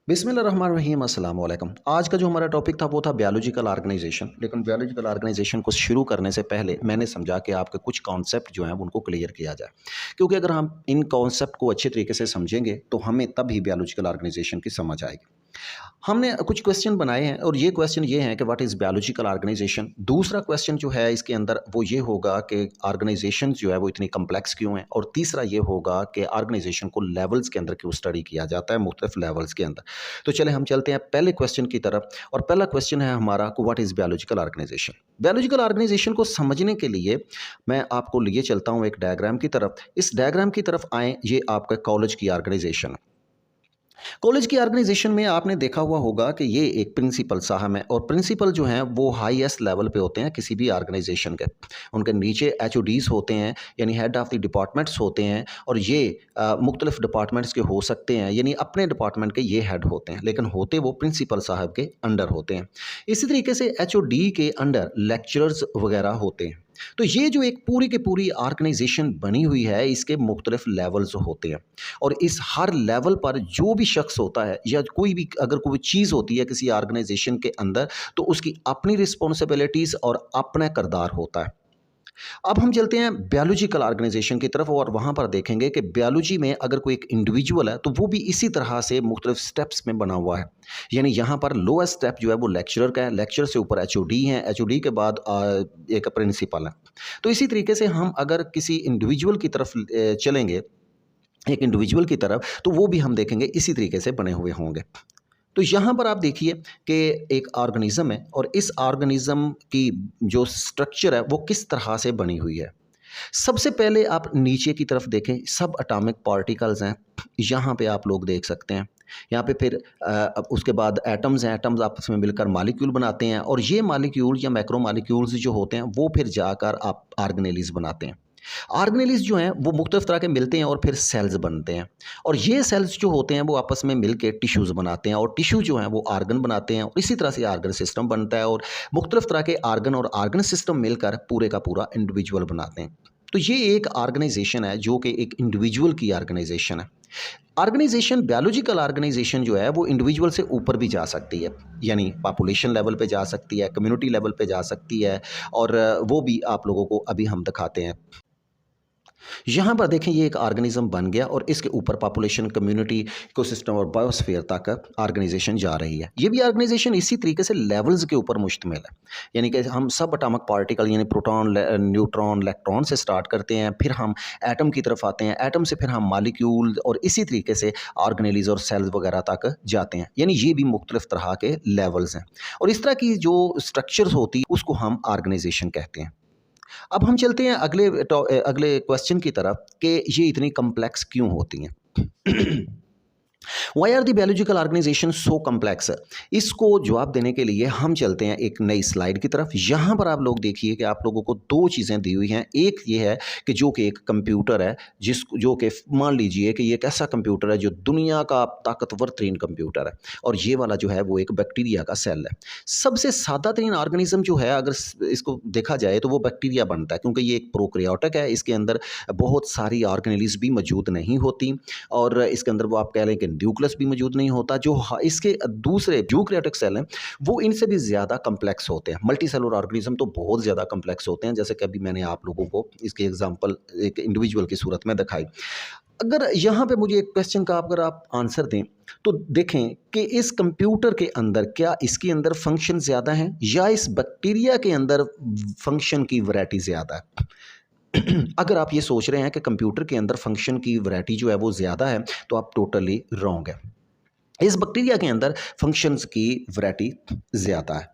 बिस्मिल्लाहिर्रहमानिर्रहीम अस्सलाम वालेकुम। आज का जो हमारा टॉपिक था वो था बायोलॉजिकल ऑर्गेनाइजेशन। लेकिन बायोलॉजिकल ऑर्गेनाइजेशन को शुरू करने से पहले मैंने समझा कि आपके कुछ कॉन्सेप्ट जो हैं उनको क्लियर किया जाए, क्योंकि अगर हम इन कॉन्सेप्ट को अच्छे तरीके से समझेंगे तो हमें तभी बायोलॉजिकल ऑर्गेनाइजेशन की समझ आएगी। हमने कुछ क्वेश्चन बनाए हैं और ये क्वेश्चन ये हैं कि व्हाट इज़ बायोलॉजिकल ऑर्गेनाइजेशन। दूसरा क्वेश्चन जो है इसके अंदर वो ये होगा कि ऑर्गेनाइजेशन जो है वो इतनी कम्प्लेक्स क्यों है, और तीसरा ये होगा कि ऑर्गेनाइजेशन को लेवल्स के अंदर क्यों स्टडी किया जाता है, मुख्तलिफ लेवल्स के अंदर। तो चले हम चलते हैं पहले क्वेश्चन की तरफ, और पहला क्वेश्चन है हमारा कि what is biological organization. Biological organization को समझने के लिए मैं आपको लिए चलता हूँ एक डायग्राम की तरफ। इस डायग्राम की तरफ आएँ, ये आपका कॉलेज की ऑर्गेनाइजेशन है। कॉलेज की ऑर्गेनाइजेशन में आपने देखा हुआ होगा कि ये एक प्रिंसिपल साहब हैं, और प्रिंसिपल जो हैं वो हाईएस्ट लेवल पे होते हैं किसी भी ऑर्गेनाइजेशन के। उनके नीचे एचओडीज होते हैं, यानी हेड ऑफ़ द डिपार्टमेंट्स होते हैं, और ये मुख्तलिफ डिपार्टमेंट्स के हो सकते हैं, यानी अपने डिपार्टमेंट के ये हेड होते हैं, लेकिन होते वो प्रिंसिपल साहब के अंडर होते हैं। इसी तरीके से एचओडी के अंडर लेक्चरर्स वगैरह होते हैं। तो ये जो एक पूरी की पूरी ऑर्गेनाइजेशन बनी हुई है, इसके मुख्तलिफ लेवल्स होते हैं, और इस हर लेवल पर जो भी शख्स होता है या कोई भी अगर कोई चीज़ होती है किसी ऑर्गेनाइजेशन के अंदर, तो उसकी अपनी रिस्पॉन्सिबिलिटीज़ और अपना किरदार होता है। अब हम चलते हैं बायोलॉजिकल ऑर्गेनाइजेशन की तरफ, और वहाँ पर देखेंगे कि बायोलॉजी में अगर कोई एक इंडिविजुअल है तो वो भी इसी तरह से मुख्तलिफ स्टेप्स में बना हुआ है। यानी यहाँ पर लोएस्ट स्टेप जो है वो लेक्चरर का है, लेक्चरर से ऊपर एचओडी हैं, एचओडी के बाद एक प्रिंसिपल है। तो इसी तरीके से हम अगर किसी इंडिविजुअल की तरफ चलेंगे, एक इंडिविजुअल की तरफ, तो वो भी हम देखेंगे इसी तरीके से बने हुए होंगे। तो यहाँ पर आप देखिए कि एक ऑर्गेनिज़्म है, और इस ऑर्गेनिज़्म की जो स्ट्रक्चर है वो किस तरह से बनी हुई है। सबसे पहले आप नीचे की तरफ देखें, सब एटॉमिक पार्टिकल्स हैं, यहाँ पे आप लोग देख सकते हैं। यहाँ पे फिर अब उसके बाद एटम्स हैं, एटम्स आपस में मिलकर मॉलिक्यूल बनाते हैं, और ये मॉलिक्यूल या मैक्रो मॉलिक्यूल्स जो होते हैं वो फिर जाकर आप ऑर्गेनेलिज़ बनाते हैं। ऑर्गेनेलिज़ जो हैं वो मुख्तलिफ तरह के मिलते हैं और फिर सेल्स बनते हैं, और ये सेल्स जो होते हैं वो आपस में मिल के टिश्यूज़ बनाते हैं, और टिश्यू जो हैं वो आर्गन बनाते हैं, और इसी तरह से आर्गन सिस्टम बनता है, और मुख्तलिफ तरह के आर्गन और आर्गन सिस्टम मिलकर पूरे का पूरा इंडिविजुअल बनाते हैं। तो ये एक ऑर्गेनाइजेशन है जो कि एक इंडिविजुअल की ऑर्गेनाइजेशन है। ऑर्गेनाइजेशन, बायोलॉजिकल ऑर्गेनाइजेशन जो है वो इंडिविजुअल से ऊपर भी जा सकती है, यानी पॉपुलेशन लेवल पे जा सकती है, कम्युनिटी लेवल पे जा सकती है, और वो भी आप लोगों को अभी हम दिखाते हैं। यहाँ पर देखें, ये एक ऑर्गेनिज्म बन गया, और इसके ऊपर पॉपुलेशन, कम्युनिटी, इकोसिस्टम और बायोस्फीयर तक ऑर्गेनाइजेशन जा रही है। ये भी ऑर्गेनाइजेशन इसी तरीके से लेवल्स के ऊपर मुश्तमिल है, यानी कि हम सब एटॉमिक पार्टिकल यानी प्रोटॉन, न्यूट्रॉन, इलेक्ट्रॉन से स्टार्ट करते हैं, फिर हम एटम की तरफ आते हैं, एटम से फिर हम मॉलिक्यूल, और इसी तरीके से ऑर्गेनेलीज और सेल्स वगैरह तक जाते हैं। यानी ये भी मुख्तलिफ तरह के लेवल्स हैं, और इस तरह की जो स्ट्रक्चर्स होती है उसको हम ऑर्गेनाइजेशन कहते हैं। अब हम चलते हैं अगले क्वेश्चन की तरफ कि ये इतनी कम्प्लेक्स क्यों होती हैं। Why are the biological organization so complex. इसको जवाब देने के लिए हम चलते हैं एक नई स्लाइड की तरफ। यहाँ पर आप लोग देखिए कि आप लोगों को दो चीज़ें दी हुई हैं। एक ये है कि जो कि एक कंप्यूटर है, जो कि मान लीजिए कि ये एक ऐसा कंप्यूटर है जो दुनिया का ताकतवर तरीन कंप्यूटर है, और ये वाला जो है वो एक बैक्टीरिया का सेल है। सबसे सादा तरीन ऑर्गेनिज्म जो है, अगर इसको देखा जाए तो वो बैक्टीरिया बनता है, क्योंकि ये एक प्रोकैरियोटिक है। इसके अंदर बहुत सारी ऑर्गेनेलिज भी मौजूद नहीं होती, और इसके अंदर वो आप कह लें कि न्यूक्लियस भी मौजूद नहीं होता। जो इसके दूसरे यूकेरियोटिक सेल हैं वो इनसे भी ज़्यादा कम्प्लेक्स होते हैं। मल्टी सेलुलर ऑर्गेनिज्म तो बहुत ज़्यादा कम्प्लेक्स होते हैं, जैसे कि अभी मैंने आप लोगों को इसके एग्जांपल एक इंडिविजुअल की सूरत में दिखाई। अगर यहाँ पे मुझे एक क्वेश्चन का अगर आप आंसर दें, तो देखें कि इस कंप्यूटर के अंदर क्या इसके अंदर फंक्शन ज़्यादा हैं, या इस बैक्टीरिया के अंदर फंक्शन की वैरायटी ज़्यादा है। अगर आप ये सोच रहे हैं कि कंप्यूटर के अंदर फंक्शन की वैरायटी जो है वो ज़्यादा है, तो आप टोटली रॉन्ग है। इस बैक्टीरिया के अंदर फंक्शंस की वैरायटी ज़्यादा है।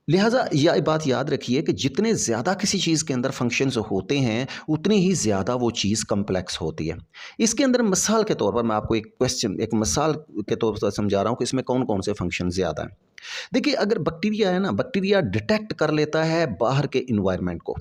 लिहाजा यह बात याद रखिए कि जितने ज़्यादा किसी चीज़ के अंदर फंक्शंस होते हैं, उतनी ही ज़्यादा वो चीज़ कम्प्लेक्स होती है। इसके अंदर मिसाल के तौर पर मैं आपको एक मिसाल के तौर पर समझा रहा हूँ कि इसमें कौन कौन से फंक्शन ज़्यादा हैं। देखिए, अगर बैक्टीरिया है ना, बैक्टीरिया डिटेक्ट कर लेता है बाहर के इन्वायरमेंट को,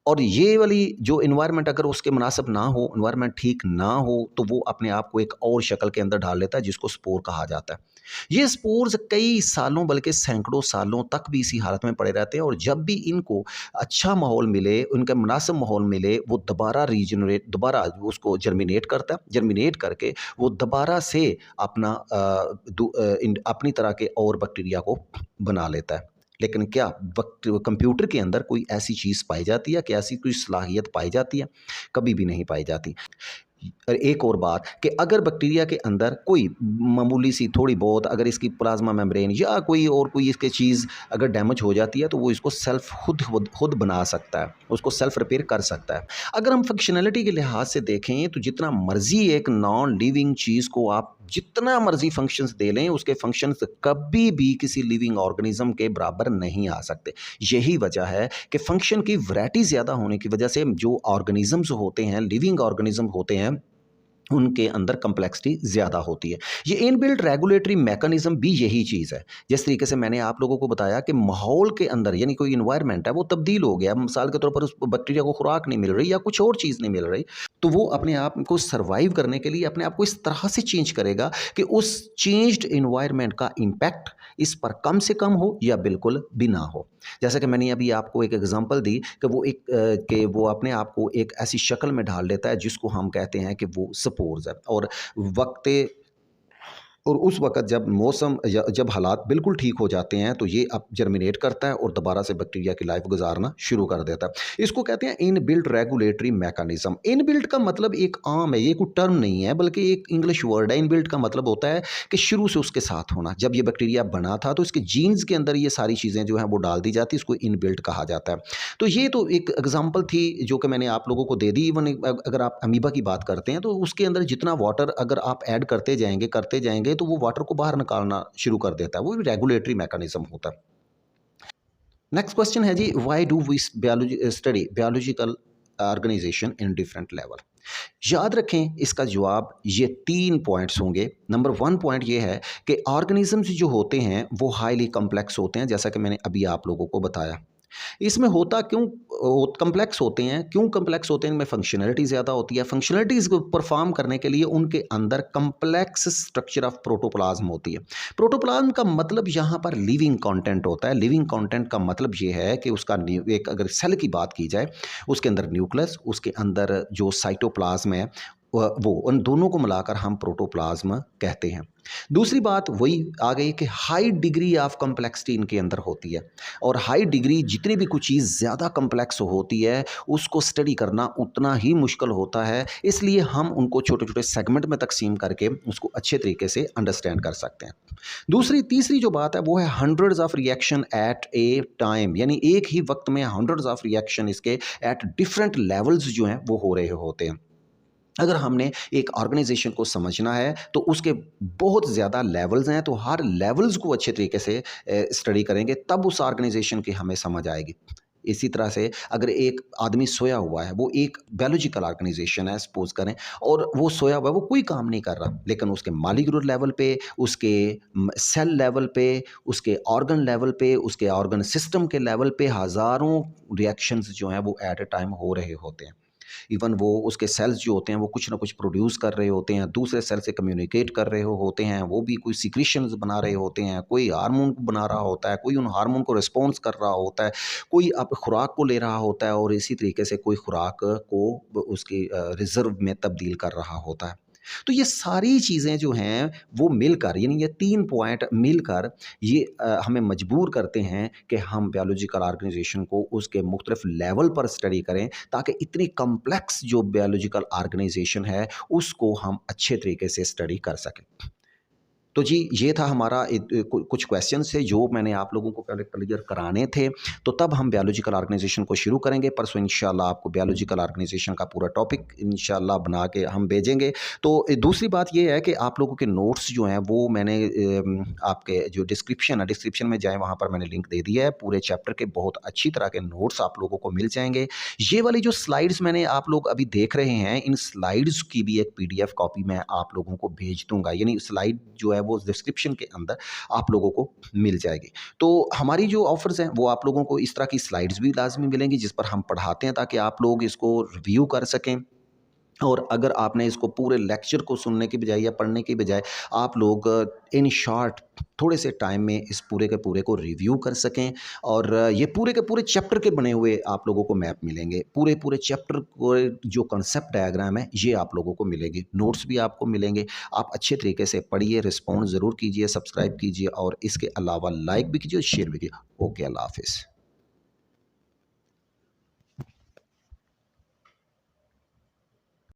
और ये वाली जो इन्वायरमेंट अगर उसके मुनासिब ना हो, इन्वायरमेंट ठीक ना हो, तो वो अपने आप को एक और शक्ल के अंदर ढाल लेता है जिसको स्पोर कहा जाता है। ये स्पोर्स कई सालों बल्कि सैकड़ों सालों तक भी इसी हालत में पड़े रहते हैं और जब भी इनको अच्छा माहौल मिले, उनका मुनासिब माहौल मिले, वो दोबारा रीजनरेट दोबारा उसको जर्मिनेट करता है। जर्मिनेट करके वो दोबारा से अपना अपनी तरह के और बैक्टीरिया को बना लेता है। लेकिन क्या वक्त कंप्यूटर के अंदर कोई ऐसी चीज़ पाई जाती है कि ऐसी कोई सलाहियत पाई जाती है? कभी भी नहीं पाई जाती। एक और बात कि अगर बैक्टीरिया के अंदर कोई मामूली सी थोड़ी बहुत अगर इसकी प्लाज्मा मेम्ब्रेन या कोई और कोई इसकी चीज़ अगर डैमेज हो जाती है तो वो इसको सेल्फ खुद बना सकता है, उसको सेल्फ रिपेयर कर सकता है। अगर हम फंक्शनैलिटी के लिहाज से देखें तो जितना मर्जी एक नॉन लिविंग चीज़ को आप जितना मर्जी फंक्शंस दे लें, उसके फंक्शंस कभी भी किसी लिविंग ऑर्गेनिज्म के बराबर नहीं आ सकते। यही वजह है कि फंक्शन की वैरायटी ज़्यादा होने की वजह से जो ऑर्गेनिजम्स होते हैं, लिविंग ऑर्गेनिज्म होते हैं, उनके अंदर कम्प्लेक्सिटी ज़्यादा होती है। ये इनबिल्ट रेगुलेटरी मैकेनिज़्म भी यही चीज़ है। जिस तरीके से मैंने आप लोगों को बताया कि माहौल के अंदर यानी कोई एनवायरनमेंट है वो तब्दील हो गया। मिसाल के तौर पर उस बैक्टीरिया को खुराक नहीं मिल रही या कुछ और चीज़ नहीं मिल रही, तो वो अपने आप को सर्वाइव करने के लिए अपने आप को इस तरह से चेंज करेगा कि उस चेंज्ड एनवायरनमेंट का इम्पैक्ट इस पर कम से कम हो या बिल्कुल भी ना हो। जैसा कि मैंने अभी आपको एक एग्जांपल दी कि वो अपने आप को एक ऐसी शक्ल में ढाल लेता है जिसको हम कहते हैं कि वो स्पोर्स है और वक्त और उस वक़्त जब मौसम या जब हालात बिल्कुल ठीक हो जाते हैं तो ये अब जर्मिनेट करता है और दोबारा से बैक्टीरिया की लाइफ गुजारना शुरू कर देता है। इसको कहते हैं इनबिल्ट रेगुलेटरी मैकेनिज़्म। इनबिल्ट का मतलब एक आम है, ये कोई टर्म नहीं है बल्कि एक इंग्लिश वर्ड है। इनबिल्ट का मतलब होता है कि शुरू से उसके साथ होना। जब ये बैक्टीरिया बना था तो इसके जीन्स के अंदर ये सारी चीज़ें जो हैं वो डाल दी जाती है, इसको इनबिल्ट कहा जाता है। तो ये तो एक एग्ज़ाम्पल थी जो कि मैंने आप लोगों को दे दी। इवन अगर आप अमीबा की बात करते हैं तो उसके अंदर जितना वाटर अगर आप ऐड करते जाएँगे तो वो वाटर को बाहर निकालना शुरू कर देता है। वो भी रेगुलेटरी मैकेनिज़्म होता है। नेक्स्ट क्वेश्चन है जी, why do we study biological organization in different level? याद रखें इसका जवाब ये 3 पॉइंट्स होंगे। नंबर 1 पॉइंट ये है कि ऑर्गेनिजम्स जो होते हैं वो हाईली कॉम्प्लेक्स होते हैं, जैसा कि मैंने अभी आप लोगों को बताया। इसमें होता क्यों कॉम्प्लेक्स होते हैं, क्यों कॉम्प्लेक्स होते हैं? इनमें फंक्शनैलिटी ज़्यादा होती है। फंक्शनैलिटीज़ को परफॉर्म करने के लिए उनके अंदर कॉम्प्लेक्स स्ट्रक्चर ऑफ प्रोटोप्लाज्म होती है। प्रोटोप्लाज्म का मतलब यहाँ पर लिविंग कंटेंट होता है। लिविंग कंटेंट का मतलब ये है कि उसका एक अगर सेल की बात की जाए, उसके अंदर न्यूक्लियस, उसके अंदर जो साइटोप्लाज्म है वो उन दोनों को मिलाकर हम प्रोटोप्लाज्म कहते हैं। दूसरी बात वही आ गई कि हाई डिग्री ऑफ कॉम्प्लेक्सिटी इनके अंदर होती है और हाई डिग्री जितनी भी कोई चीज़ ज़्यादा कॉम्प्लेक्स होती है उसको स्टडी करना उतना ही मुश्किल होता है। इसलिए हम उनको छोटे-छोटे सेगमेंट में तकसीम करके उसको अच्छे तरीके से अंडरस्टैंड कर सकते हैं। तीसरी जो बात है वो है hundreds of reaction at A time, यानी एक ही वक्त में हंड्रेड्स ऑफ रिएक्शन इसके एट डिफरेंट लेवल्स जो हैं वो हो रहे होते हैं। अगर हमने एक ऑर्गेनाइजेशन को समझना है तो उसके बहुत ज़्यादा लेवल्स हैं, तो हर लेवल्स को अच्छे तरीके से स्टडी करेंगे तब उस ऑर्गेनाइजेशन की हमें समझ आएगी। इसी तरह से अगर एक आदमी सोया हुआ है, वो एक बायोलॉजिकल ऑर्गेनाइजेशन है सपोज करें, और वो सोया हुआ है, वो कोई काम नहीं कर रहा, लेकिन उसके मॉलिक्यूलर लेवल पे, उसके सेल लेवल पे, उसके ऑर्गन लेवल पे, उसके ऑर्गन सिस्टम के लेवल पे हज़ारों रिएक्शंस जो हैं वो एट ए टाइम हो रहे होते हैं। इवन वो उसके सेल्स जो होते हैं वो कुछ ना कुछ प्रोड्यूस कर रहे होते हैं, दूसरे सेल से कम्युनिकेट कर रहे होते हैं, वो भी कोई सीक्रेशंस बना रहे होते हैं, कोई हार्मोन बना रहा होता है, कोई उन हार्मोन को रिस्पॉन्स कर रहा होता है, कोई अब खुराक को ले रहा होता है और इसी तरीके से कोई खुराक को उसकी रिज़र्व में तब्दील कर रहा होता है। तो ये सारी चीज़ें जो हैं वो मिलकर, यानी ये 3 पॉइंट मिलकर ये हमें मजबूर करते हैं कि हम बायोलॉजिकल ऑर्गेनाइजेशन को उसके मुख्तलिफ लेवल पर स्टडी करें ताकि इतनी कम्प्लेक्स जो बायोलॉजिकल ऑर्गेनाइजेशन है उसको हम अच्छे तरीके से स्टडी कर सकें। तो जी ये था हमारा कुछ क्वेश्चन थे जो मैंने आप लोगों को पहले क्लियर कराने थे। तो तब हम बायोलॉजिकल ऑर्गेनाइजेशन को शुरू करेंगे। परसों इंशाल्लाह आपको बायोलॉजिकल ऑर्गेनाइजेशन का पूरा टॉपिक इंशाल्लाह बना के हम भेजेंगे। तो दूसरी बात ये है कि आप लोगों के नोट्स जो हैं वो मैंने आपके जो डिस्क्रिप्शन में जाएँ, वहाँ पर मैंने लिंक दे दिया है। पूरे चैप्टर के बहुत अच्छी तरह के नोट्स आप लोगों को मिल जाएंगे। ये वाली जो स्लाइड्स मैंने आप लोग अभी देख रहे हैं, इन स्लाइड्स की भी एक PDF कॉपी मैं आप लोगों को भेज दूंगा। यानी स्लाइड जो है वो डिस्क्रिप्शन के अंदर आप लोगों को मिल जाएगी। तो हमारी जो ऑफ़र्स हैं वो आप लोगों को इस तरह की स्लाइड्स भी लाज़मी मिलेंगी जिस पर हम पढ़ाते हैं ताकि आप लोग इसको रिव्यू कर सकें। और अगर आपने इसको पूरे लेक्चर को सुनने की बजाय या पढ़ने की बजाय आप लोग इन शॉर्ट थोड़े से टाइम में इस पूरे के पूरे को रिव्यू कर सकें और ये पूरे के पूरे चैप्टर के बने हुए आप लोगों को मैप मिलेंगे। पूरे पूरे चैप्टर को जो कंसेप्ट डायग्राम है ये आप लोगों को मिलेगी, नोट्स भी आपको मिलेंगे। आप अच्छे तरीके से पढ़िए, रिस्पॉन्ड ज़रूर कीजिए, सब्सक्राइब कीजिए और इसके अलावा लाइक भी कीजिए और शेयर भी कीजिए। ओके, अल्लाह हाफ़िज़।